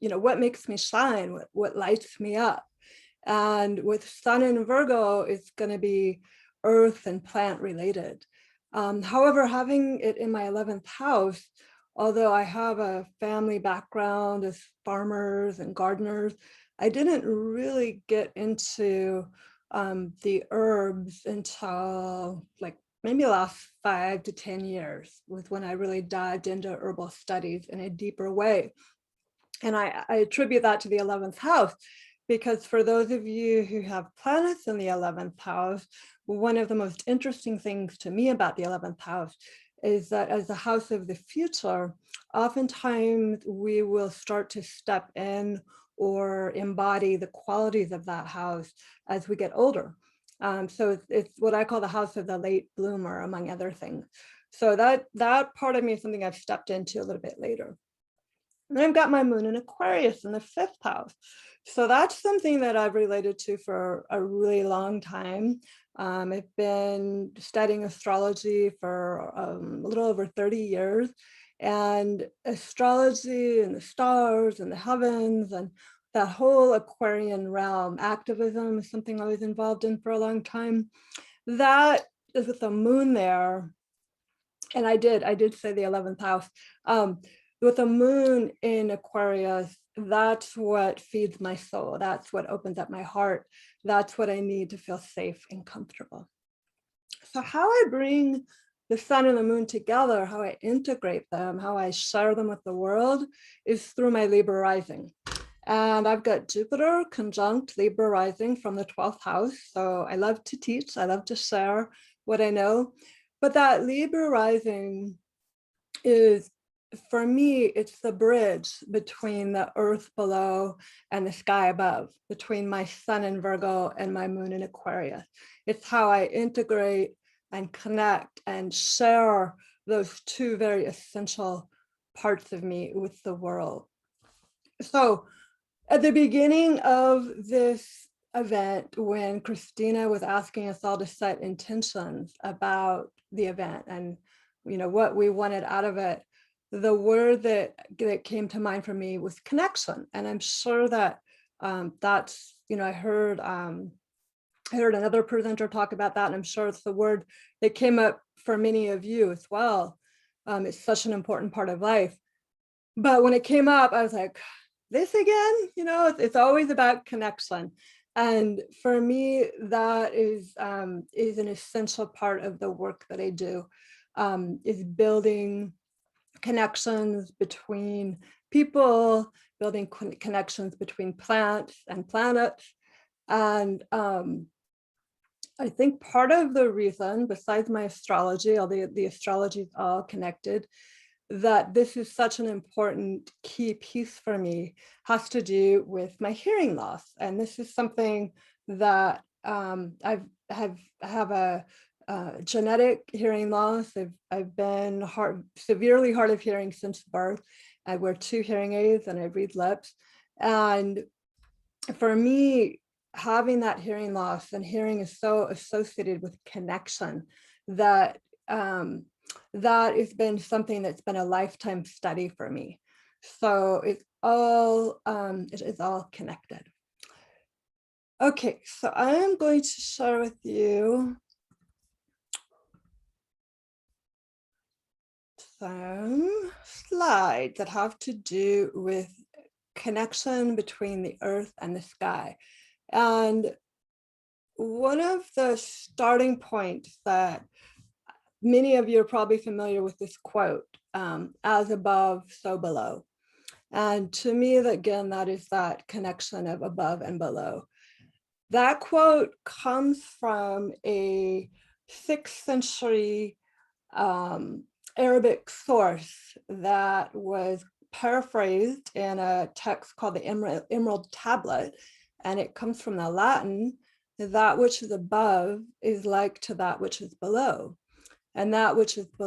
what makes me shine, what lights me up. And with Sun in Virgo, it's going to be earth and plant related. However, having it in my 11th house, although I have a family background as farmers and gardeners, I didn't really get into the herbs until like maybe the last 5 to 10 years was when I really dived into herbal studies in a deeper way. And I attribute that to the 11th house, because for those of you who have planets in the 11th house, one of the most interesting things to me about the 11th house is that as the house of the future, oftentimes we will start to step in or embody the qualities of that house as we get older. So it's what I call the house of the late bloomer, among other things. So that part of me is something I've stepped into a little bit later. And I've got my moon in Aquarius in the 5th house. So that's something that I've related to for a really long time. I've been studying astrology for a little over 30 years. And astrology and the stars and the heavens and that whole Aquarian realm, activism is something I was involved in for a long time. That is with the moon there. And I did say the 11th house. With the moon in Aquarius, that's what feeds my soul. That's what opens up my heart. That's what I need to feel safe and comfortable. So how I bring the sun and the moon together, how I integrate them, how I share them with the world is through my Libra rising. And I've got Jupiter conjunct Libra rising from the 12th house. So I love to teach. I love to share what I know. But that Libra rising is, for me, it's the bridge between the earth below and the sky above, between my sun in Virgo and my moon in Aquarius. It's how I integrate and connect and share those two very essential parts of me with the world. So at the beginning of this event, when Christina was asking us all to set intentions about the event and what we wanted out of it, the word that came to mind for me was connection. And I'm sure that that's, I heard another presenter talk about that, and I'm sure it's the word that came up for many of you as well. It's such an important part of life. But when it came up, I was like, this again, it's always about connection. And for me, that is an essential part of the work that I do, is building connections between people, building connections between plants and planets. And I think part of the reason, besides my astrology, although the astrology is all connected, that this is such an important key piece for me has to do with my hearing loss. And this is something that I have a genetic hearing loss. I've been severely hard of hearing since birth. I wear 2 hearing aids and I read lips. And for me, having that hearing loss, and hearing is so associated with connection, that that has been something that's been a lifetime study for me. So it is all connected. Okay, so I am going to share with you some slides that have to do with connection between the earth and the sky. And one of the starting points that many of you are probably familiar with this quote, as above, so below. And to me, again, that is that connection of above and below. That quote comes from a 6th century Arabic source that was paraphrased in a text called the Emerald Tablet. And it comes from the Latin, that which is above is like to that which is below. And that which is below